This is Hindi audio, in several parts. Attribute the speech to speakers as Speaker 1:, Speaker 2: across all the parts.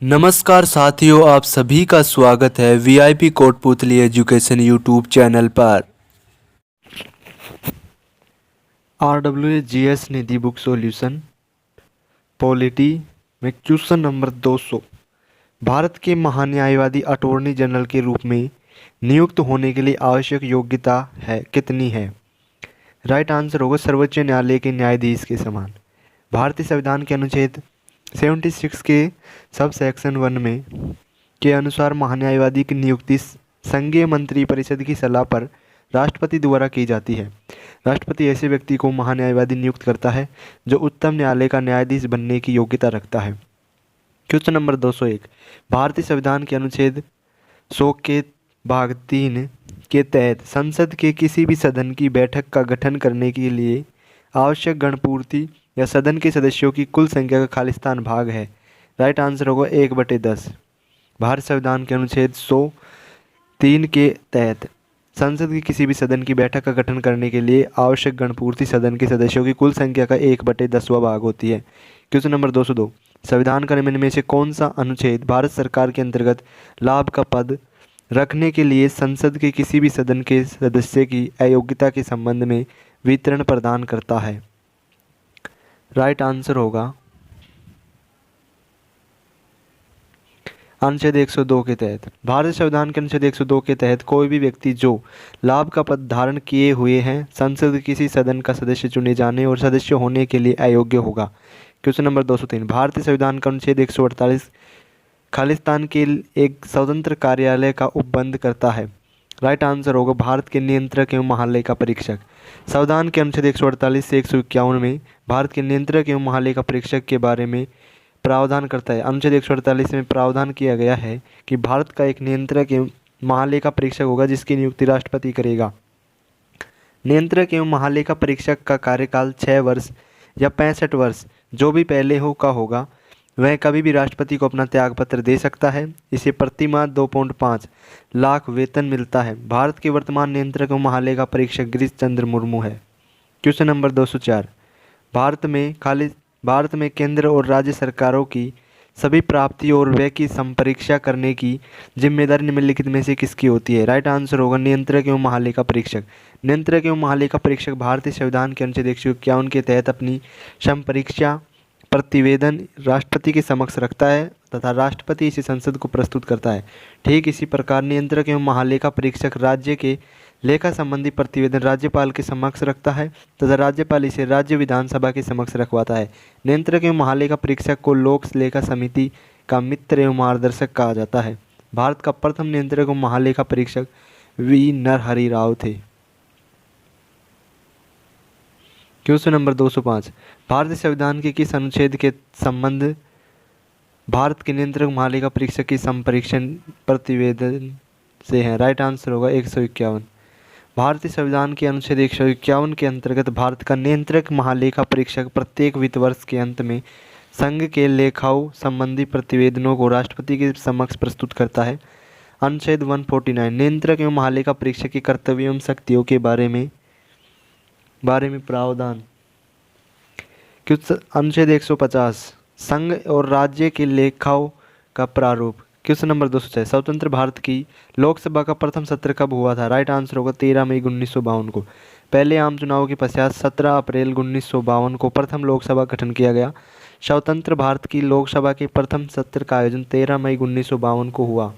Speaker 1: नमस्कार साथियों, आप सभी का स्वागत है VIP Kotputli education YouTube channel पर। RWGS निधि बुक सॉल्यूशन पॉलिटी में क्वेश्चन नंबर 200। भारत के महान्यायवादी अटॉर्नी जनरल के रूप में नियुक्त होने के लिए आवश्यक योग्यता है कितनी है? राइट आंसर होगा सर्वोच्च न्यायालय के न्यायाधीश के समान। भारतीय संविधान के अनुच्छेद 76 के सब सेक्शन 1 में के अनुसार महान्यायवादी की नियुक्ति संघीय मंत्री परिषद की सलाह पर राष्ट्रपति द्वारा की जाती है। राष्ट्रपति ऐसे व्यक्ति को महान्यायवादी नियुक्त करता है जो उच्चतम न्यायालय का न्यायाधीश बनने की योग्यता रखता है। Question number 201। भारतीय संविधान के अनुच्छेद 100 के भाग 3 के तहत संसद के किसी भी सदन की बैठक का गठन करने के लिए आवश्यक गणपूर्ति या सदन के सदस्यों की कुल संख्या का खालिस्तान भाग है। राइट आंसर होगा 1/10। भारत संविधान के अनुच्छेद 103 के तहत संसद की किसी भी सदन की बैठक का गठन करने के लिए आवश्यक गणपूर्ति सदन के सदस्यों की कुल संख्या का 1/10वां भाग होती है। Question number 202। संविधान का निम्न में से कौन सा अनुच्छेद भारत सरकार के अंतर्गत लाभ का पद रखने के लिए संसद के किसी भी सदन के सदस्य की अयोग्यता के संबंध में विवरण प्रदान करता है? राइट आंसर होगा अनुच्छेद 102 के तहत। भारतीय संविधान के अनुच्छेद 102 के तहत कोई भी व्यक्ति जो लाभ का पद धारण किए हुए हैं संसद के किसी सदन का सदस्य चुने जाने और सदस्य होने के लिए अयोग्य होगा। Question number 203। भारतीय संविधान का अनुच्छेद 148 खालिस्तान के एक स्वतंत्र कार्यालय का उपबंध करता है। राइट आंसर होगा भारत के नियंत्रक एवं महालेखा परीक्षक। संविधान के अनुच्छेद 148 से 151 में भारत के नियंत्रक एवं महालेखा परीक्षक के बारे में प्रावधान करता है। अनुच्छेद 148 में प्रावधान किया गया है कि भारत का एक नियंत्रक एवं महालेखा परीक्षक होगा जिसकी नियुक्ति राष्ट्रपति करेगा। नियंत्रक एवं महालेखा परीक्षक का कार्यकाल 6 वर्ष या 65 वर्ष जो भी पहले हो का होगा। वह कभी भी राष्ट्रपति को अपना त्यागपत्र दे सकता है। इसे प्रति माह 2.5 लाख वेतन मिलता है। भारत के वर्तमान नियंत्रक एवं महालेखा परीक्षक गिरीश चंद्र मुर्मू है। Question number 204। भारत में केंद्र और राज्य सरकारों की सभी प्राप्तियों और व्यय की संपरीक्षा करने की जिम्मेदारी निम्नलिखित में से किसकी होती है? राइट आंसर होगा नियंत्रक एवं महालेखा परीक्षक। नियंत्रक एवं महालेखा परीक्षक भारतीय संविधान के अनुच्छेद 151 के तहत अपनी संपरीक्षा प्रतिवेदन राष्ट्रपति के समक्ष रखता है तथा राष्ट्रपति इसे संसद को प्रस्तुत करता है। ठीक इसी प्रकार नियंत्रक एवं महालेखा परीक्षक राज्य के लेखा संबंधी प्रतिवेदन राज्यपाल के समक्ष रखता है तथा राज्यपाल इसे राज्य विधानसभा के समक्ष रखवाता है। नियंत्रक एवं महालेखा परीक्षक को लोक लेखा समिति का मित्र एवं मार्गदर्शक कहा जाता है। भारत का प्रथम नियंत्रक एवं महालेखा परीक्षक वी नरहरि राव थे। Question number 205। भारतीय संविधान के किस अनुच्छेद के संबंध भारत के नियंत्रक महालेखा परीक्षक की संपरीक्षण प्रतिवेदन से है? राइट आंसर होगा 151। भारतीय संविधान के अनुच्छेद 151 के अंतर्गत भारत का नियंत्रक महालेखा परीक्षक प्रत्येक वित्त वर्ष के अंत में संघ के लेखाओं संबंधी प्रतिवेदनों को राष्ट्रपति के समक्ष प्रस्तुत करता है। अनुच्छेद 149। नियंत्रक एवं महालेखा परीक्षक के कर्तव्य एवं शक्तियों के बारे में प्रावधान। अनुच्छेद 150। संघ और राज्य के लेखाओं का प्रारूप। Question number 206। स्वतंत्र भारत की लोकसभा का प्रथम सत्र कब हुआ था? राइट आंसर होगा 13 मई 1952 को। पहले आम चुनाव के पश्चात 17 अप्रैल 1952 को प्रथम लोकसभा गठन किया गया। स्वतंत्र भारत की लोकसभा के प्रथम सत्र का आयोजन 13 मई 1952 को हुआ।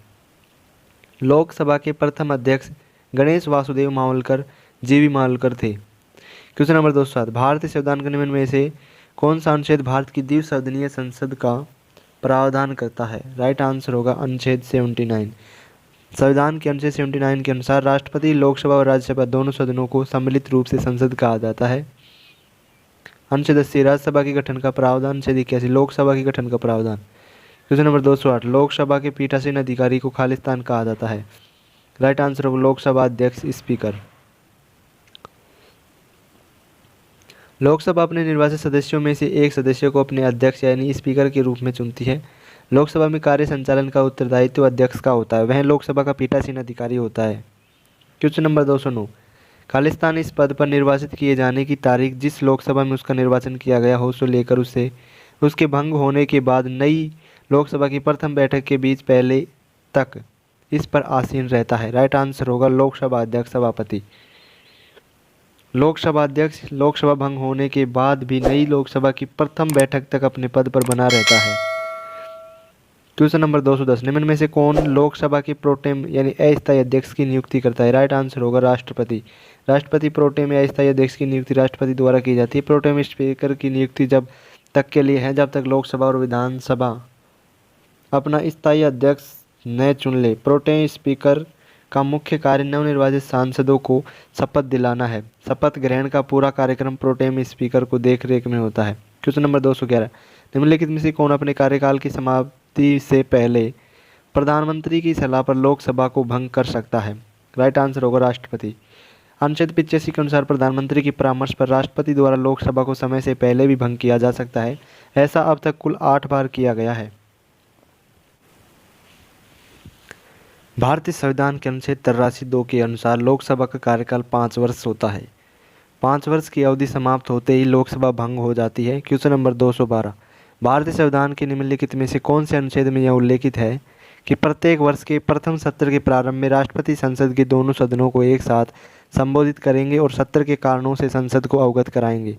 Speaker 1: लोकसभा के प्रथम अध्यक्ष गणेश वासुदेव मावलकर जीवी मावलकर थे। Question number 207। भारतीय संविधान के निम्न में से कौन सा अनुच्छेद भारत की द्विसदनीय संसद का प्रावधान करता है? राइट आंसर होगा अनुच्छेद 79। संविधान के अनुच्छेद 79 के अनुसार राष्ट्रपति, लोकसभा और राज्यसभा दोनों सदनों को सम्मिलित रूप से संसद कहा जाता है। अनुच्छेद 80 राज्यसभा के गठन का प्रावधान। अनुच्छेद 81 लोकसभा के गठन का प्रावधान। Question number 208। लोकसभा के पीठासीन अधिकारी को खालिस्तान कहा जाता है। राइट आंसर होगा लोकसभा अध्यक्ष स्पीकर। लोकसभा अपने निर्वाचित सदस्यों में से एक सदस्य को अपने अध्यक्ष यानी स्पीकर के रूप में चुनती है। लोकसभा में कार्य संचालन का उत्तरदायित्व अध्यक्ष का होता है। वह लोकसभा का पीठासीन अधिकारी होता है। Question number 209। खालिस्तान इस पद पर निर्वाचित किए जाने की तारीख जिस लोकसभा में उसका निर्वाचन किया गया हो से लेकर उसके भंग होने के बाद नई लोकसभा की प्रथम बैठक के बीच पहले तक इस पर आसीन रहता है? राइट आंसर होगा लोकसभा अध्यक्ष सभापति। लोकसभा अध्यक्ष लोकसभा भंग होने के बाद भी नई लोकसभा की प्रथम बैठक तक अपने पद पर बना रहता है। क्वेश्चन नंबर 210, निम्न में से कौन लोकसभा के प्रोटेम यानी अस्थायी अध्यक्ष की नियुक्ति करता है? राइट आंसर होगा राष्ट्रपति। राष्ट्रपति प्रोटेम या अस्थायी अध्यक्ष की नियुक्ति राष्ट्रपति द्वारा की जाती है। प्रोटेम स्पीकर की नियुक्ति जब तक के लिए है जब तक लोकसभा और विधानसभा अपना स्थायी अध्यक्ष न चुन ले। प्रोटेम स्पीकर का मुख्य कार्य नवनिर्वाचित सांसदों को शपथ दिलाना है। शपथ ग्रहण का पूरा कार्यक्रम प्रोटेम स्पीकर को देखरेख में होता है। क्वेश्चन नंबर 211, निम्नलिखित में से कौन अपने कार्यकाल की समाप्ति से पहले प्रधानमंत्री की सलाह पर लोकसभा को भंग कर सकता है? राइट आंसर होगा राष्ट्रपति। अनुच्छेद 85 के अनुसार प्रधानमंत्री की परामर्श पर राष्ट्रपति द्वारा लोकसभा को समय से पहले भी भंग किया जा सकता है। ऐसा अब तक कुल 8 बार किया गया है। भारतीय संविधान के अनुच्छेद 83(2) के अनुसार लोकसभा का कार्यकाल 5 वर्ष होता है। 5 वर्ष की अवधि समाप्त होते ही लोकसभा भंग हो जाती है। क्वेश्चन नंबर 212, भारतीय संविधान के निम्नलिखित में से कौन से अनुच्छेद में यह उल्लेखित है कि प्रत्येक वर्ष के प्रथम सत्र के प्रारंभ में राष्ट्रपति संसद के दोनों सदनों को एक साथ संबोधित करेंगे और सत्र के कारणों से संसद को अवगत कराएंगे?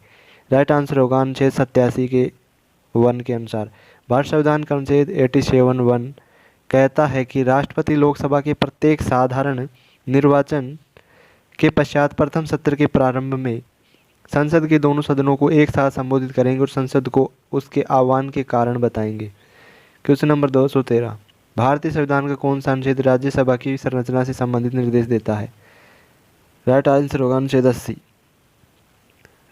Speaker 1: राइट आंसर होगा अनुच्छेद 87 के 1 के अनुसार। भारत संविधान का अनुच्छेद 87(1) कहता है कि राष्ट्रपति लोकसभा के प्रत्येक साधारण निर्वाचन के पश्चात प्रथम सत्र के प्रारंभ में संसद के दोनों सदनों को एक साथ संबोधित करेंगे और संसद को उसके आह्वान के कारण बताएंगे। क्वेश्चन नंबर 213, भारतीय संविधान का कौन सा अनुच्छेद राज्यसभा की संरचना से संबंधित निर्देश देता है? राइट आंसर होगा अनुच्छेद 80।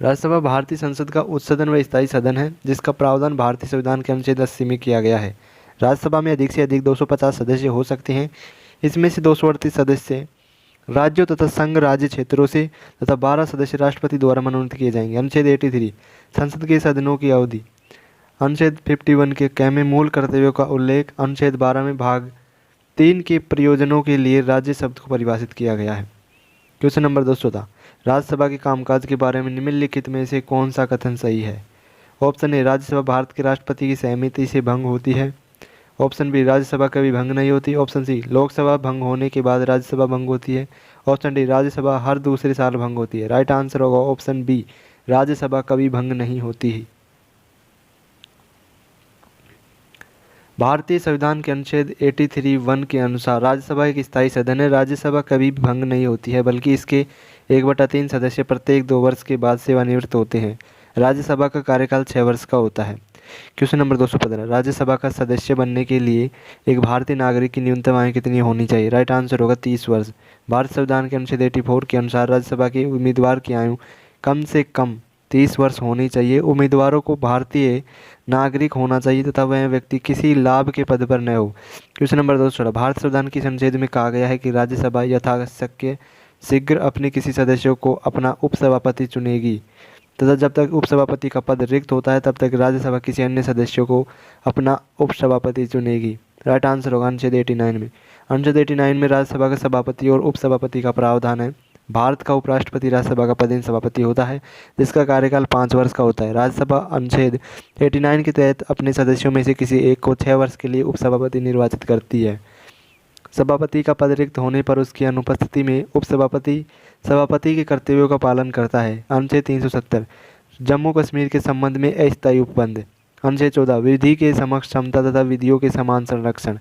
Speaker 1: राज्यसभा भारतीय संसद का उच्च सदन व स्थायी सदन है जिसका प्रावधान भारतीय संविधान के अनुच्छेद 80 में किया गया है। राज्यसभा में अधिक से अधिक 250 सदस्य हो सकते हैं। इसमें से 238 सदस्य राज्यों तथा संघ राज्य क्षेत्रों से तथा 12 सदस्य राष्ट्रपति द्वारा मनोनीत किए जाएंगे। अनुच्छेद 83, संसद के सदनों की अवधि। अनुच्छेद 51 के क में मूल कर्तव्यों का उल्लेख। अनुच्छेद 12 में भाग 3 के प्रयोजनों के लिए राज्य शब्द को परिभाषित किया गया है। क्वेश्चन नंबर 214, राज्यसभा के कामकाज के बारे में निम्नलिखित में से कौन सा कथन सही है? ऑप्शन ए, राज्यसभा भारत के राष्ट्रपति की सहमति से भंग होती है। ऑप्शन बी, राज्यसभा कभी भंग नहीं होती। ऑप्शन सी, लोकसभा भंग होने के बाद राज्यसभा भंग होती है। ऑप्शन डी, राज्यसभा हर दूसरे साल भंग होती है। राइट आंसर होगा ऑप्शन बी, राज्यसभा कभी भंग नहीं होती है। भारतीय संविधान के अनुच्छेद 83(1) के अनुसार राज्यसभा एक स्थायी सदन है। राज्यसभा कभी भी भंग नहीं होती है बल्कि इसके 1/3 सदस्य प्रत्येक 2 वर्ष के बाद सेवानिवृत्त होते हैं। राज्यसभा का कार्यकाल 6 वर्ष का होता है। क्वेश्चन नंबर 215, राज्यसभा का सदस्य बनने के लिए एक भारतीय नागरिक की न्यूनतम आयु कितनी होनी चाहिए? राइट आंसर होगा 30 वर्ष। भारत संविधान के अनुच्छेद 84 के अनुसार राज्यसभा के उम्मीदवार की आयु कम से कम 30 वर्ष होनी चाहिए। उम्मीदवारों को भारतीय नागरिक होना चाहिए तथा वह व्यक्ति किसी लाभ के पद पर न हो। क्वेश्चन नंबर 216, भारत संविधान की अनुच्छेद में कहा गया है कि राज्यसभा यथाशक्य शीघ्र अपने किसी सदस्य को अपना उपसभापति चुनेगी तथा जब तक उपसभापति का पद रिक्त होता है तब तक राज्यसभा किसी अन्य सदस्य को अपना उपसभापति चुनेगी। राइट आंसर होगा अनुच्छेद 89 में। अनुच्छेद 89 में राज्यसभा का सभापति और उपसभापति का प्रावधान है। भारत का उपराष्ट्रपति राज्यसभा का पदेन सभापति होता है जिसका कार्यकाल 5 वर्ष का होता है। राज्यसभा अनुच्छेद 89 के तहत अपने सदस्यों में से किसी एक को 6 वर्ष के लिए उपसभापति निर्वाचित करती है। सभापति का पद रिक्त होने पर उसकी अनुपस्थिति में उपसभापति सभापति के कर्तव्यों का पालन करता है। अनुच्छेद 370, जम्मू कश्मीर के संबंध में अस्थायी उपबंध। अनुच्छेद 14, विधि के समक्ष क्षमता तथा विधियों के समान संरक्षण।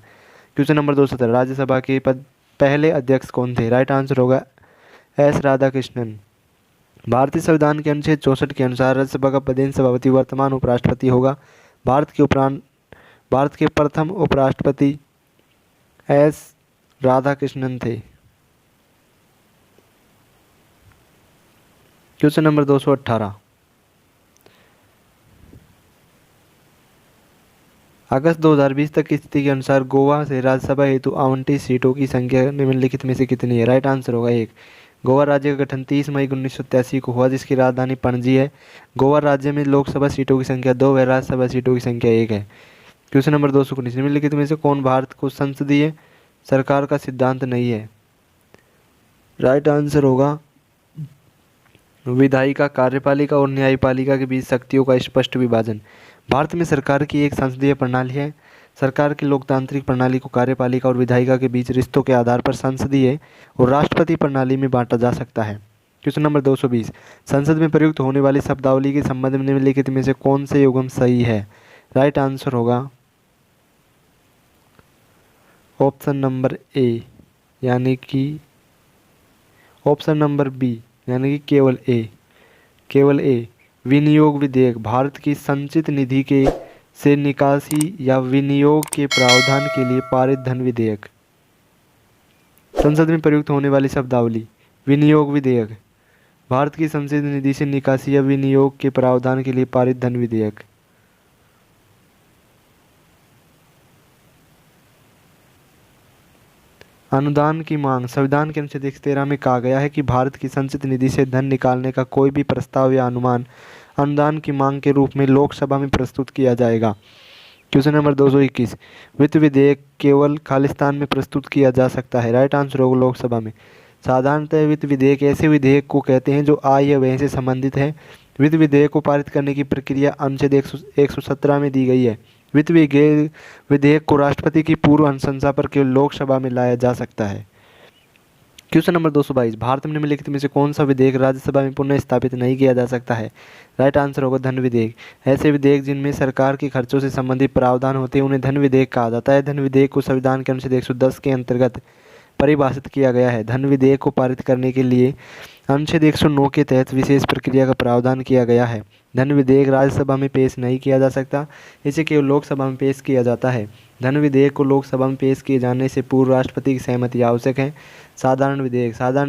Speaker 1: क्वेश्चन नंबर 217, राज्यसभा के पहले अध्यक्ष कौन थे? राइट आंसर होगा एस राधाकृष्णन। भारतीय संविधान के अनुच्छेद 64 के अनुसार राज्यसभा का पदेन सभापति वर्तमान उपराष्ट्रपति होगा। भारत के प्रथम उपराष्ट्रपति एस राधाकृष्णन थे। क्वेश्चन नंबर 218, अगस्त 2020 तक की स्थिति के अनुसार गोवा से राज्यसभा हेतु आवंटित सीटों की संख्या निम्नलिखित में से कितनी है? राइट आंसर होगा 1। गोवा राज्य का गठन 30 मई 1983 को हुआ जिसकी राजधानी पणजी है। गोवा राज्य में लोकसभा सीटों की संख्या 2 है, राज्यसभा सीटों की संख्या 1 है। क्वेश्चन नंबर 219, निम्नलिखित में से कौन भारत को संसदीय सरकार का सिद्धांत नहीं है? राइट आंसर होगा विधायिका, कार्यपालिका और न्यायपालिका के बीच शक्तियों का स्पष्ट विभाजन। भारत में सरकार की एक संसदीय प्रणाली है। सरकार की लोकतांत्रिक प्रणाली को कार्यपालिका और विधायिका के बीच रिश्तों के आधार पर संसदीय और राष्ट्रपति प्रणाली में बांटा जा सकता है। क्वेश्चन नंबर 220, संसद में प्रयुक्त होने वाली शब्दावली के संबंध में निम्नलिखित में से कौन से युग्म सही है? राइट आंसर होगा ऑप्शन नंबर ए यानी कि ऑप्शन नंबर बी यानी कि केवल ए। विनियोग विधेयक भारत की संचित निधि के से निकासी या विनियोग के प्रावधान के लिए पारित धन विधेयक। संसद में प्रयुक्त होने वाली शब्दावली विनियोग विधेयक भारत की संचित निधि से निकासी या विनियोग के प्रावधान के लिए पारित धन विधेयक। अनुदान की मांग संविधान के अनुच्छेद 113 में कहा गया है कि भारत की संचित निधि से धन निकालने का कोई भी प्रस्ताव या अनुमान अनुदान की मांग के रूप में लोकसभा में प्रस्तुत किया जाएगा। क्वेश्चन नंबर 221, वित्त विधेयक केवल खालिस्तान में प्रस्तुत किया जा सकता है? राइट आंसर होगा लोकसभा में। साधारणतः वित्त विधेयक ऐसे विधेयक को कहते हैं जो आय या व्यय से संबंधित है। वित्त विधेयक को पारित करने की प्रक्रिया अनुच्छेद 117 में दी गई है। वित्त विधेयक को राष्ट्रपति की पूर्व अनुशंसा पर केवल लोकसभा में लाया जा सकता है। क्वेश्चन नंबर 222, भारत में निम्नलिखित में से कौन सा विधेयक राज्यसभा में पुनः स्थापित नहीं किया जा सकता है? राइट आंसर होगा धन विधेयक। ऐसे विधेयक जिनमें सरकार के खर्चों से संबंधित प्रावधान होते हैं उन्हें धन विधेयक कहा जाता है। धन विधेयक को संविधान के अनुच्छेद 110 के अंतर्गत परिभाषित किया गया है। धन विधेयक को पारित करने के लिए अनुच्छेद 109 के तहत विशेष प्रक्रिया का प्रावधान किया गया है। धन विधेयक राज्यसभा में पेश नहीं किया जा सकता, इसे केवल लोकसभा में पेश किया जाता है। धन विधेयक को लोकसभा में पेश किए जाने से पूर्व राष्ट्रपति की सहमति आवश्यक है। साधारण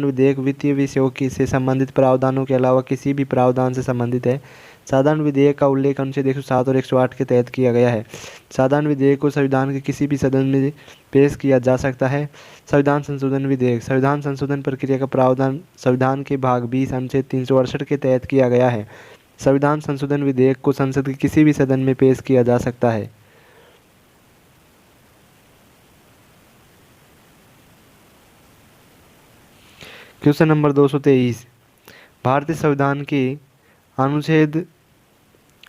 Speaker 1: विधेयक वित्तीय विषयों से संबंधित प्रावधानों के अलावा किसी भी प्रावधान से संबंधित है। साधारण विधेयक का उल्लेख अनुच्छेद 107 और 108 के तहत किया गया है। साधारण विधेयक को संविधान के किसी भी सदन में पेश किया जा सकता है। संविधान संशोधन प्रक्रिया का प्रावधान संविधान के भाग 20 अनुच्छेद 368 के तहत किया गया है। संविधान संशोधन विधेयक को संसद के किसी भी सदन में पेश किया जा सकता है। क्वेश्चन नंबर 223, भारतीय संविधान के अनुच्छेद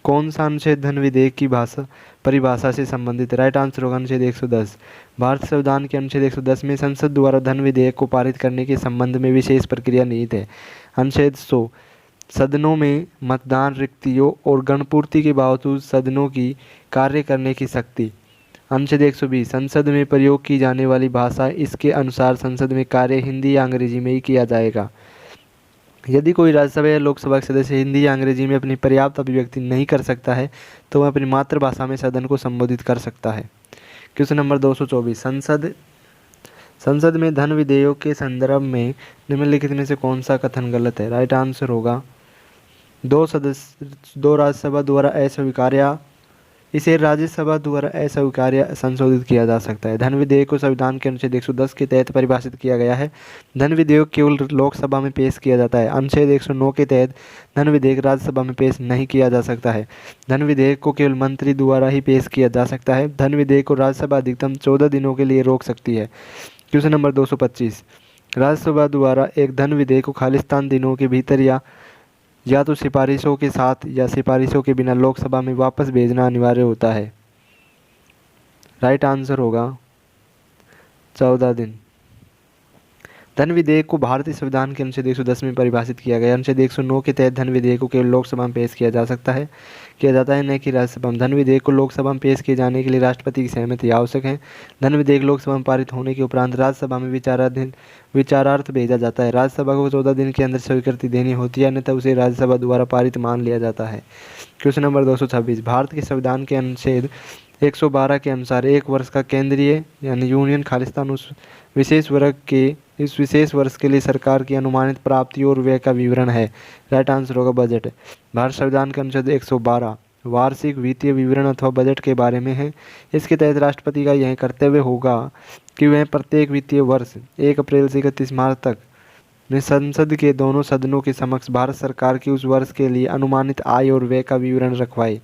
Speaker 1: कौन सा अनुच्छेद धन विधेयक की परिभाषा से संबंधित? राइट आंसर होगा अनुच्छेद 110। भारतीय संविधान के अनुच्छेद 110 में संसद द्वारा धन विधेयक को पारित करने के संबंध में विशेष प्रक्रिया निहित है। अनुच्छेद 100, सदनों में मतदान, रिक्तियों और गणपूर्ति के बावजूद सदनों की कार्य करने की शक्ति। अनुच्छेद 120, संसद में प्रयोग की जाने वाली भाषा, इसके अनुसार संसद में कार्य हिंदी या अंग्रेजी में ही किया जाएगा। यदि कोई राज्यसभा या लोकसभा के सदस्य हिंदी या अंग्रेजी में अपनी पर्याप्त अभिव्यक्ति नहीं कर सकता है तो वह अपनी मातृभाषा में सदन को संबोधित कर सकता है। क्वेश्चन नंबर 224, संसद में धन विधेयकों के संदर्भ में निम्नलिखित में से कौन सा कथन गलत है? राइट आंसर होगा दो राज्यसभा द्वारा अस्वीकार्य, इसे राज्यसभा द्वारा अस्वीकार्य संशोधित किया जा सकता है। धन विधेयक को संविधान के अनुच्छेद 110 के तहत परिभाषित किया गया है। धन विधेयक केवल लोकसभा में पेश किया जाता है। अनुच्छेद 109 के तहत धन विधेयक राज्यसभा में पेश नहीं किया जा सकता है। धन विधेयक को केवल मंत्री द्वारा ही पेश किया जा सकता है। धन विधेयक को राज्यसभा अधिकतम 14 दिनों के लिए रोक सकती है। क्वेश्चन नंबर 225, राज्यसभा द्वारा एक धन विधेयक को खालिस्तान दिनों के भीतर या तो सिफारिशों के साथ या सिफारिशों के बिना लोकसभा में वापस भेजना अनिवार्य होता है। राइट आंसर होगा 14 दिन। धन विधेयक को भारतीय संविधान के अनुच्छेद 110 में परिभाषित किया गया। अनुच्छेद 109 के तहत धन विधेयक को केवल लोकसभा में पेश किया जाता है न कि राज्यसभा में। धन विधेयक को लोकसभा में पेश किए जाने के लिए राष्ट्रपति की सहमति आवश्यक है। धन विधेयक लोकसभा में पारित होने के उपरांत राज्यसभा में विचारार्थ भेजा जाता है। राज्यसभा को 14 दिन के अंदर स्वीकृति देनी होती है, अन्यथा उसे राज्यसभा द्वारा पारित मान लिया जाता है। क्वेश्चन नंबर 226, भारत के संविधान के अनुच्छेद 112 के अनुसार एक वर्ष का केंद्रीय यानी यूनियन खालिस्तान इस विशेष वर्ष के लिए सरकार की अनुमानित प्राप्तियों और व्यय का विवरण है। राइट आंसर होगा बजट। भारत संविधान के अनुच्छेद 112 वार्षिक वित्तीय विवरण अथवा बजट के बारे में है। इसके तहत राष्ट्रपति का यह कर्तव्य होगा कि वह प्रत्येक वित्तीय वर्ष 1 अप्रैल से 31 मार्च तक में संसद के दोनों सदनों के समक्ष भारत सरकार की उस वर्ष के लिए अनुमानित आय और व्यय का विवरण रखवाए।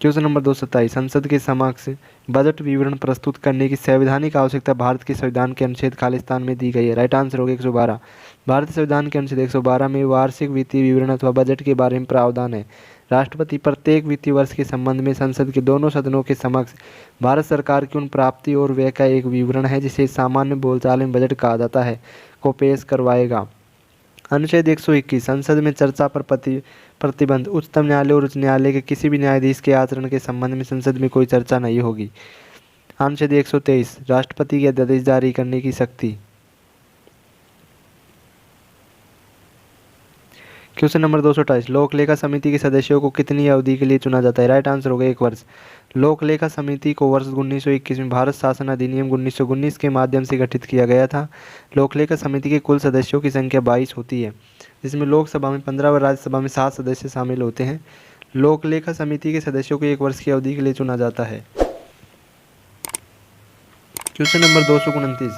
Speaker 1: क्वेश्चन नंबर 227, संसद के समक्ष बजट विवरण प्रस्तुत करने की संवैधानिक आवश्यकता भारत के संविधान के अनुच्छेद खालिस्तान में दी गई है। राइट आंसर होगा 112। भारतीय संविधान के अनुच्छेद 112 में वार्षिक वित्तीय विवरण अथवा बजट के बारे में प्रावधान है। राष्ट्रपति प्रत्येक वित्तीय वर्ष के संबंध में संसद के दोनों सदनों के समक्ष भारत सरकार की उन प्राप्ति और व्यय का एक विवरण है जिसे सामान्य बोलचाल में बजट कहा जाता है को पेश करवाएगा। अनुच्छेद 121 संसद में चर्चा पर प्रतिबंध। उच्चतम न्यायालय और उच्च न्यायालय के किसी भी न्यायाधीश के आचरण के संबंध में संसद में कोई चर्चा नहीं होगी। अनुच्छेद 123 राष्ट्रपति के अध्यादेश जारी करने की शक्ति। क्वेश्चन नंबर 228 लोक लेखा समिति के सदस्यों को कितनी अवधि के लिए चुना जाता है? राइट आंसर होगा 1 वर्ष। लोक लेखा समिति को वर्ष 1921 में भारत शासन अधिनियम 1919 के माध्यम से गठित किया गया था। लोक लेखा समिति के कुल सदस्यों की संख्या 22 होती है, जिसमें लोकसभा में 15 व राज्यसभा में 7 सदस्य शामिल होते हैं। लोक लेखा समिति के सदस्यों को 1 वर्ष की अवधि के लिए चुना जाता है। क्वेश्चन नंबर 229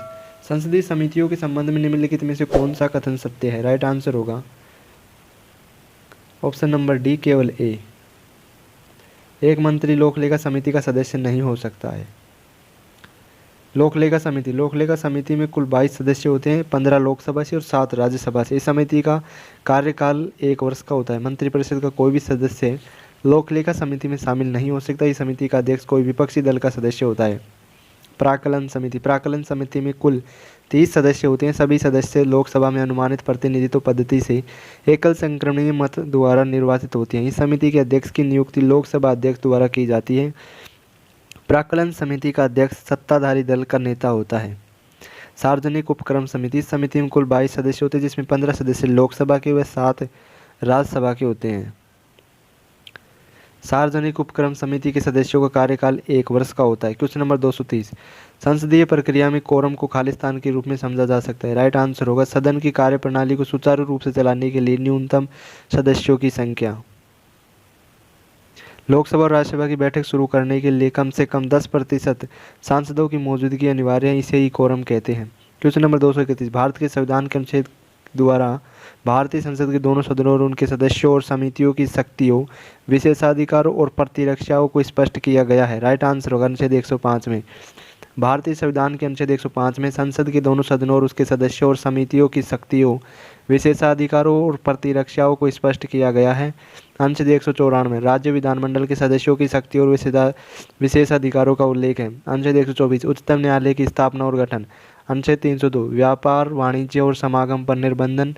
Speaker 1: संसदीय समितियों के संबंध में निम्नलिखित में से कौन सा कथन सत्य है? राइट आंसर होगा ऑप्शन नंबर डी, केवल ए। एक मंत्री लोक लेखा समिति का सदस्य नहीं हो सकता है। लोक लेखा समिति में कुल 22 सदस्य होते हैं, 15 लोकसभा से और 7 राज्यसभा से। इस समिति का कार्यकाल 1 वर्ष का होता है। मंत्रिपरिषद का कोई भी सदस्य लोक लेखा समिति में शामिल नहीं हो सकता। इस समिति का अध्यक्ष कोई विपक्षी दल का सदस्य होता है। प्राक्कलन समिति में कुल 30 सदस्य होते हैं। सभी सदस्य लोकसभा में अनुमानित प्रतिनिधित्व पद्धति से एकल संक्रमणीय मत द्वारा निर्वाचित होते हैं। इस समिति के अध्यक्ष की नियुक्ति लोकसभा अध्यक्ष द्वारा की जाती है। प्राक्कलन समिति का अध्यक्ष सत्ताधारी दल का नेता होता है। सार्वजनिक उपक्रम समिति, इस समिति में कुल 22 सदस्य होते हैं, जिसमें 15 सदस्य लोकसभा के व 7 राज्यसभा के होते हैं। सार्वजनिक उपक्रम समिति के सदस्यों का कार्यकाल 1 वर्ष का होता है। क्वेश्चन नंबर 230 संसदीय प्रक्रिया में कोरम को खालिस्तान के रूप में समझा जा सकता है। राइट आंसर होगा सदन की कार्यप्रणाली को सुचारू रूप से चलाने के लिए न्यूनतम सदस्यों की संख्या। लोकसभा और राज्यसभा की बैठक शुरू करने के लिए कम से कम 10% सांसदों की मौजूदगी अनिवार्य है, इसे ही कोरम कहते हैं। क्वेश्चन नंबर 231 भारत के संविधान के अनुच्छेद द्वारा भारतीय संसद के दोनों सदनों और उनके सदस्यों और समितियों की शक्तियों, विशेषाधिकारों और प्रतिरक्षाओं को स्पष्ट किया गया है। राइट आंसर होगा अनुच्छेद 105 में। भारतीय संविधान के अनुच्छेद 105 में संसद के दोनों सदनों और उसके सदस्यों और समितियों की शक्तियों, विशेषाधिकारों और प्रतिरक्षाओं को स्पष्ट किया गया है। अनुच्छेद 194 राज्य विधानमंडल के सदस्यों की शक्ति और विशेषाधिकारों का उल्लेख है। अनुच्छेद 124 उच्चतम न्यायालय की स्थापना और गठन। अनुच्छेद 302 व्यापार, वाणिज्य और समागम पर निर्बंधन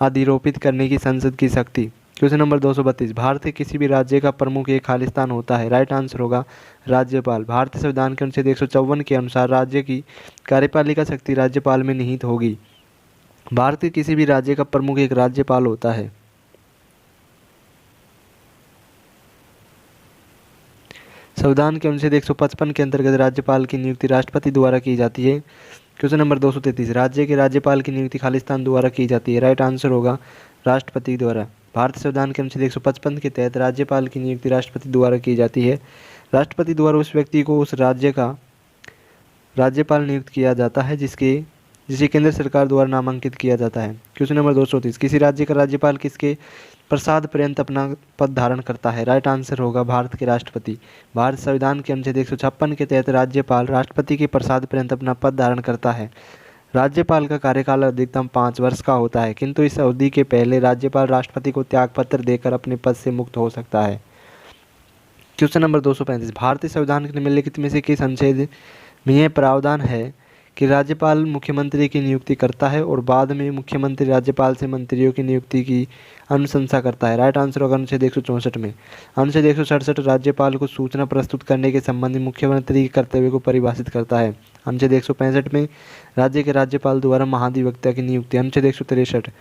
Speaker 1: अधिरोपित करने की संसद की शक्ति। क्वेश्चन नंबर 232 भारत के किसी भी राज्य का प्रमुख एक खालिस्तान होता है। राइट आंसर होगा राज्यपाल। भारतीय संविधान के अनुच्छेद 154 के अनुसार राज्य की कार्यपालिका शक्ति राज्यपाल में निहित होगी। भारत के किसी भी राज्य का प्रमुख एक राज्यपाल होता है। संविधान के अनुच्छेद 155 के अंतर्गत राज्यपाल की नियुक्ति राष्ट्रपति द्वारा की जाती है। क्वेश्चन नंबर 233 राज्य के राज्यपाल की नियुक्ति खालिस्तान द्वारा की जाती है। राइट आंसर होगा राष्ट्रपति द्वारा। भारतीय संविधान के अनुच्छेद 155 के तहत राज्यपाल की नियुक्ति राष्ट्रपति द्वारा की जाती है। राष्ट्रपति द्वारा उस व्यक्ति को उस राज्य का राज्यपाल नियुक्त किया जाता है जिसे केंद्र सरकार द्वारा नामांकित किया जाता है। क्वेश्चन नंबर 230 किसी राज्य का राज्यपाल किसके प्रसाद पर्यंत अपना पद धारण करता है। राइट आंसर होगा भारत के राष्ट्रपति। भारत संविधान के अनुच्छेद 156 के तहत राज्यपाल राष्ट्रपति के प्रसाद पर्यंत अपना पद धारण करता है। राज्यपाल का कार्यकाल अधिकतम 5 वर्ष का होता है, किंतु इस अवधि के पहले राज्यपाल राष्ट्रपति को त्यागपत्र देकर अपने पद से मुक्त हो सकता है। क्वेश्चन नंबर 235 भारतीय संविधान के निम्नलिखित में से किस अनुच्छेद में यह प्रावधान है कि राज्यपाल मुख्यमंत्री की नियुक्ति करता है और बाद में मुख्यमंत्री राज्यपाल से मंत्रियों की नियुक्ति की अनुशंसा करता है। राइट आंसर होगा अनुच्छेद 164 में। अनुच्छेद 167 राज्यपाल को सूचना प्रस्तुत करने के संबंध में मुख्यमंत्री के कर्तव्य को परिभाषित करता है। अनुच्छेद 165 में राज्य के राज्यपाल द्वारा महाधिवक्ता की नियुक्ति। अनुच्छेद 163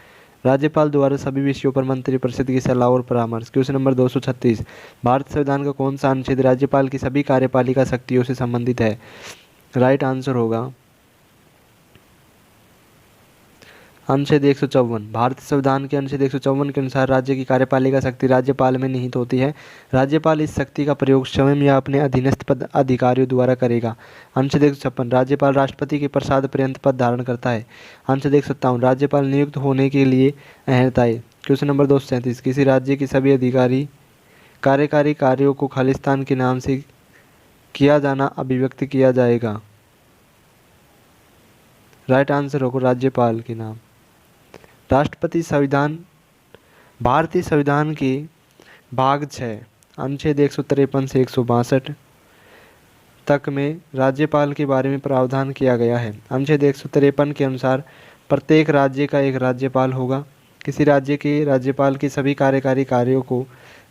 Speaker 1: राज्यपाल द्वारा सभी विषयों पर मंत्रिपरिषद की सलाह और परामर्श। क्वेश्चन नंबर 236 भारत संविधान का कौन सा अनुच्छेद राज्यपाल की सभी कार्यपालिका शक्तियों से संबंधित है। राइट आंसर होगा अनुच्छेद 154। भारतीय संविधान के अनुच्छेद 154 के अनुसार राज्य की कार्यपालिका शक्ति राज्यपाल में निहित होती है। राज्यपाल इस शक्ति का प्रयोग स्वयं या अपने अधीनस्थ पद अधिकारियों द्वारा करेगा। अनुच्छेद 156 राज्यपाल राष्ट्रपति के प्रसाद पर्यंत पद धारण करता है। अनुच्छेद 157 राज्यपाल नियुक्त होने के लिए अहर्ताएं। क्वेश्चन नंबर 237 किसी राज्य के सभी अधिकारी कार्यकारी कार्यों को खालिस्तान के नाम से किया जाना अभिव्यक्त किया जाएगा। राइट आंसर होगा राज्यपाल के नाम। राष्ट्रपति संविधान भारतीय संविधान के भाग 6 अनुच्छेद 153 से 162 तक में राज्यपाल के बारे में प्रावधान किया गया है। अनुच्छेद 153 के अनुसार प्रत्येक राज्य का एक राज्यपाल होगा। किसी राज्य के राज्यपाल के सभी कार्यकारी कार्यों को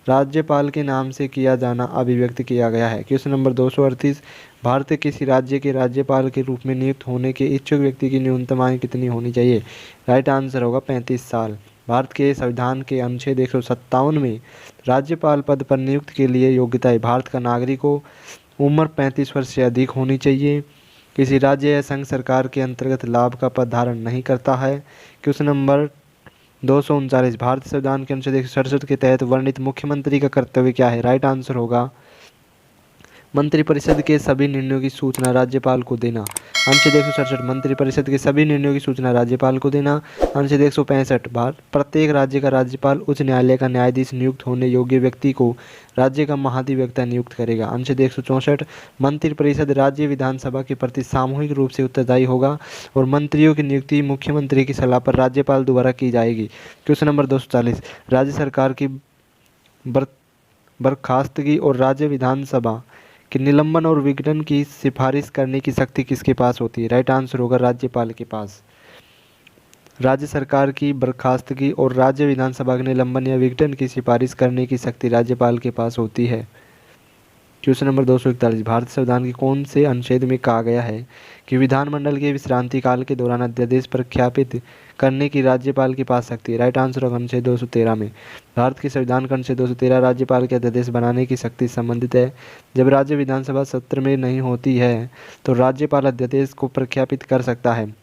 Speaker 1: राज्यपाल के नाम से किया जाना अभिव्यक्त किया गया है। क्वेश्चन नंबर 238, भारत के किसी राज्य के राज्यपाल के रूप में नियुक्त होने के इच्छुक व्यक्ति की न्यूनतम आयु कितनी होनी चाहिए? राइट आंसर होगा 35 साल। भारत के संविधान के अनुच्छेद 157 में राज्यपाल पद पर नियुक्त के लिए योग्यताएं: भारत का नागरिक हो, उम्र 35 वर्ष से अधिक होनी चाहिए, किसी राज्य या संघ सरकार के अंतर्गत लाभ का पद धारण नहीं करता है। क्वेश्चन नंबर 239, भारतीय संविधान के अनुच्छेद 167 के तहत वर्णित मुख्यमंत्री का कर्तव्य क्या है? राइट आंसर होगा मंत्रिपरिषद के सभी निर्णयों की सूचना राज्यपाल को देना। अनुच्छेद 167 मंत्रिपरिषद के सभी निर्णयों की सूचना राज्यपाल को देना। अनुच्छेद 165 प्रत्येक राज्य का राज्यपाल उच्च न्यायालय का न्यायाधीश नियुक्त होने योग्य व्यक्ति को राज्य का महाधिवक्ता नियुक्त करेगा। अनुच्छेद 164 मंत्रिपरिषद राज्य विधानसभा के प्रति सामूहिक रूप से उत्तरदायी होगा और मंत्रियों की नियुक्ति मुख्यमंत्री की सलाह पर राज्यपाल द्वारा की जाएगी। क्वेश्चन नंबर 240, राज्य सरकार की बर्खास्तगी और राज्य विधानसभा कि निलंबन और विघटन की सिफारिश करने की शक्ति किसके पास होती है? राइट आंसर होगा राज्यपाल के पास। राज्य सरकार की बर्खास्तगी और राज्य विधानसभा के निलंबन या विघटन की सिफारिश करने की शक्ति राज्यपाल के पास होती है। क्वेश्चन नंबर 241, भारतीय संविधान के कौन से अनुच्छेद में कहा गया है कि विधानमंडल के विश्रांति काल के दौरान अध्यादेश प्रख्यापित करने की राज्यपाल के पास शक्ति है? राइट आंसर होगा अनुच्छेद 213 में। भारत के संविधान का अनुच्छेद 213 राज्यपाल के अध्यादेश बनाने की शक्ति से संबंधित है। जब राज्य विधानसभा सत्र में नहीं होती है तो राज्यपाल अध्यादेश को प्रख्यापित कर सकता है।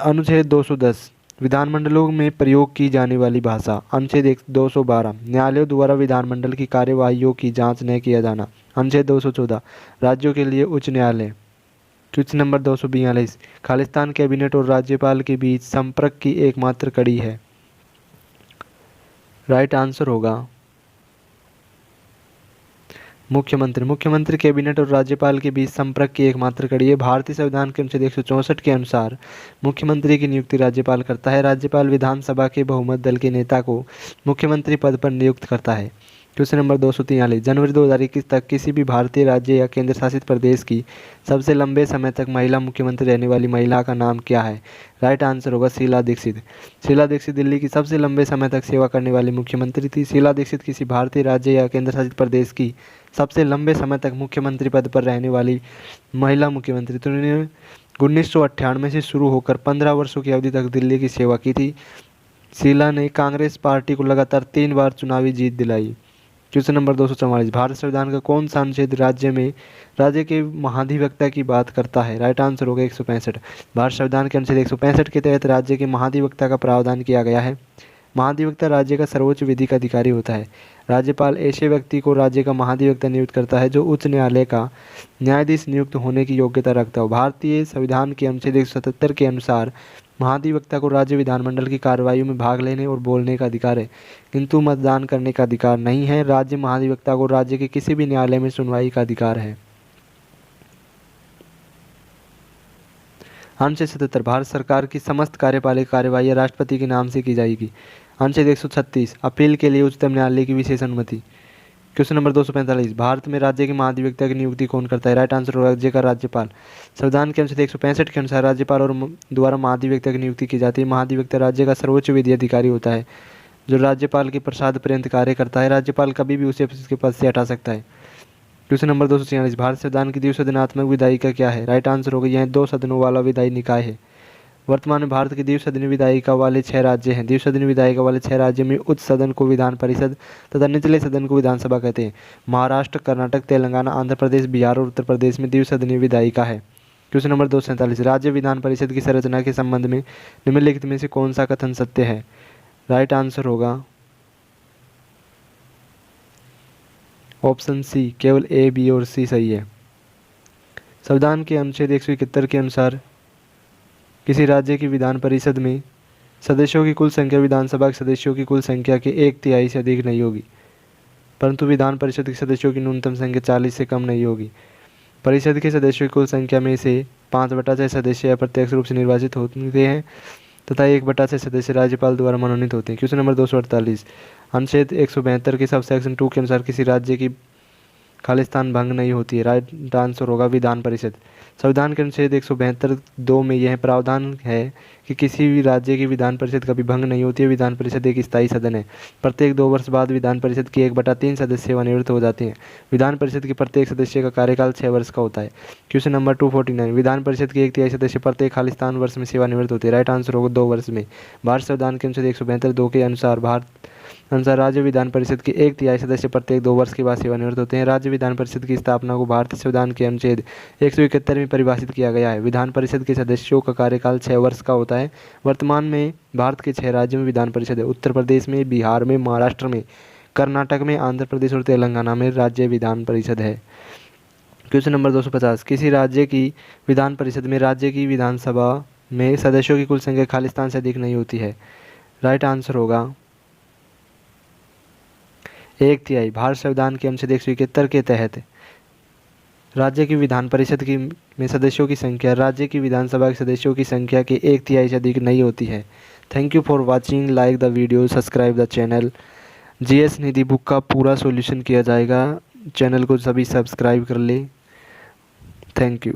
Speaker 1: अनुच्छेद 210, विधानमंडलों में प्रयोग की जाने वाली भाषा। अनुच्छेद 212, न्यायालयों द्वारा विधानमंडल की कार्यवाहियों की जांच न किया जाना। अनुच्छेद 214, राज्यों के लिए उच्च न्यायालय। क्वेश्चन नंबर 242, खालिस्तान कैबिनेट और राज्यपाल के बीच संपर्क की एकमात्र कड़ी है? राइट आंसर होगा मुख्यमंत्री कैबिनेट और राज्यपाल के बीच संपर्क की एकमात्र कड़ी है। भारतीय संविधान के अनुच्छेद 164 के अनुसार मुख्यमंत्री की नियुक्ति राज्यपाल करता है। राज्यपाल विधानसभा के बहुमत दल के नेता को मुख्यमंत्री पद पर नियुक्त करता है। क्वेश्चन नंबर 243, जनवरी 2021 तक किसी भी भारतीय राज्य या केंद्र शासित प्रदेश की सबसे लंबे समय तक महिला मुख्यमंत्री रहने वाली महिला का नाम क्या है? राइट आंसर होगा शीला दीक्षित। शीला दीक्षित दिल्ली की सबसे लंबे समय तक सेवा करने वाली मुख्यमंत्री थी। शीला दीक्षित किसी भारतीय राज्य या केंद्र शासित प्रदेश की सबसे लंबे समय तक मुख्यमंत्री पद पर रहने वाली महिला मुख्यमंत्री थी। उन्होंने 1998 से शुरू होकर 15 वर्षों की अवधि तक दिल्ली की सेवा की थी। शीला ने कांग्रेस पार्टी को लगातार 3 बार चुनावी जीत दिलाई। क्वेश्चन नंबर 244, भारत संविधान का कौन सा अनुच्छेद राज्य के महाधिवक्ता की बात करता है? राइट आंसर होगा 165। भारत संविधान के अनुच्छेद 165 के तहत राज्य के महाधिवक्ता का प्रावधान किया गया है। महाधिवक्ता राज्य का सर्वोच्च विधिक अधिकारी होता है। राज्यपाल ऐसे व्यक्ति को राज्य का महाधिवक्ता नियुक्त करता है जो उच्च न्यायालय का न्यायाधीश नियुक्त होने की योग्यता रखता हो। भारतीय संविधान के अनुच्छेद 177 के अनुसार महाधिवक्ता को राज्य विधानमंडल की कार्यवाहियों में भाग लेने और बोलने का अधिकार है, किंतु मतदान करने का अधिकार नहीं है। राज्य महाधिवक्ता को राज्य के किसी भी न्यायालय में सुनवाई का अधिकार है। अनुच्छेद 77, भारत सरकार की समस्त कार्यपालिक कार्यवाही राष्ट्रपति के नाम से की जाएगी। अनुच्छेद 136, अपील के लिए उच्चतम न्यायालय की विशेष अनुमति। क्वेश्चन नंबर 245, भारत में राज्य के महाधिवक्ता की नियुक्ति कौन करता है? राइट आंसर राज्य का राज्यपाल। संविधान के अनुच्छेद 165 के अनुसार राज्यपाल और द्वारा महाधिवक्ता की नियुक्ति की जाती है। महाधिवक्ता राज्य का सर्वोच्च विधि अधिकारी होता है जो राज्यपाल के प्रसाद पर्यंत कार्य करता है। राज्यपाल कभी भी उसे उसके पद से हटा सकता है। क्वेश्चन नंबर 246, भारत संविधान की द्विसदनात्मक विधायिका क्या है? राइट आंसर होगा यह 2 सदनों वाला विधायी निकाय है। वर्तमान में भारत के द्विसदनीय विधायिका वाले 6 राज्य हैं। द्विसदनीय विधायिका वाले 6 राज्यों में उच्च सदन को विधान परिषद तथा निचले सदन को विधानसभा कहते हैं। महाराष्ट्र, कर्नाटक, तेलंगाना, आंध्र प्रदेश, बिहार और उत्तर प्रदेश में द्विसदनीय विधायिका है। क्वेश्चन नंबर 247, राज्य विधान परिषद की संरचना के संबंध में निम्नलिखित में से कौन सा कथन सत्य है? राइट आंसर होगा ऑप्शन सी, केवल ए, बी और सी सही है। संविधान के अनुच्छेद 171 के अनुसार किसी राज्य की विधान परिषद में सदस्यों की कुल संख्या विधानसभा के सदस्यों की कुल संख्या के 1/3 से अधिक नहीं होगी, परंतु विधान परिषद के सदस्यों की न्यूनतम संख्या 40 से कम नहीं होगी। परिषद के सदस्यों की कुल संख्या में से 5/6 सदस्य अप्रत्यक्ष रूप से निर्वाचित होते हैं तथा 1/6 सदस्य राज्यपाल द्वारा मनोनीत होते हैं। क्वेश्चन नंबर 248, अनुच्छेद 172 के सब सेक्शन 2 के अनुसार किसी राज्य की खालिस्तान भंग नहीं होती है। राइट आंसर होगा विधान परिषद। संविधान के अनुच्छेद 172 में यह प्रावधान है कि किसी भी राज्य की विधान परिषद कभी भंग नहीं होती है। विधान परिषद एक स्थायी सदन है। प्रत्येक 2 वर्ष बाद विधान परिषद की 1/3 सदस्य सेवानिवृत्त हो जाते हैं। विधान परिषद के प्रत्येक सदस्य का कार्यकाल 6 वर्ष का होता है। क्वेश्चन नंबर 249, विधान परिषद के 1/3 सदस्य प्रत्येक खालिस्तान वर्ष में सेवानिवृत्त होते हैं। राइट आंसर होगा 2 वर्ष में। भारत संविधान के अनुच्छेद 172 के अनुसार राज्य विधान परिषद के 1/3 सदस्य प्रत्येक 2 वर्ष के बाद सेवानिवृत्त होते हैं। राज्य विधान परिषद की स्थापना को भारतीय संविधान के अनुच्छेद 171 में परिभाषित किया गया है। विधान परिषद के सदस्यों का कार्यकाल 6 वर्ष का होता है। वर्तमान में भारत के 6 राज्यों में विधान परिषद है। उत्तर प्रदेश में, बिहार में, महाराष्ट्र में, कर्नाटक में, आंध्र प्रदेश और तेलंगाना में राज्य विधान परिषद है। क्वेश्चन नंबर 250, किसी राज्य की विधान परिषद में राज्य की विधानसभा में सदस्यों की कुल संख्या खालिस्तान से अधिक नहीं होती है। राइट आंसर होगा 1/3। भारत संविधान के अनुच्छेद 171 के तहत राज्य की विधान परिषद की में सदस्यों की संख्या राज्य की विधानसभा के सदस्यों की संख्या के 1/3 से अधिक नहीं होती है। Thank you for watching, like the video, subscribe the channel. GS Nidhi book का पूरा सॉल्यूशन किया जाएगा। चैनल को सभी सब्सक्राइब कर ले। Thank you.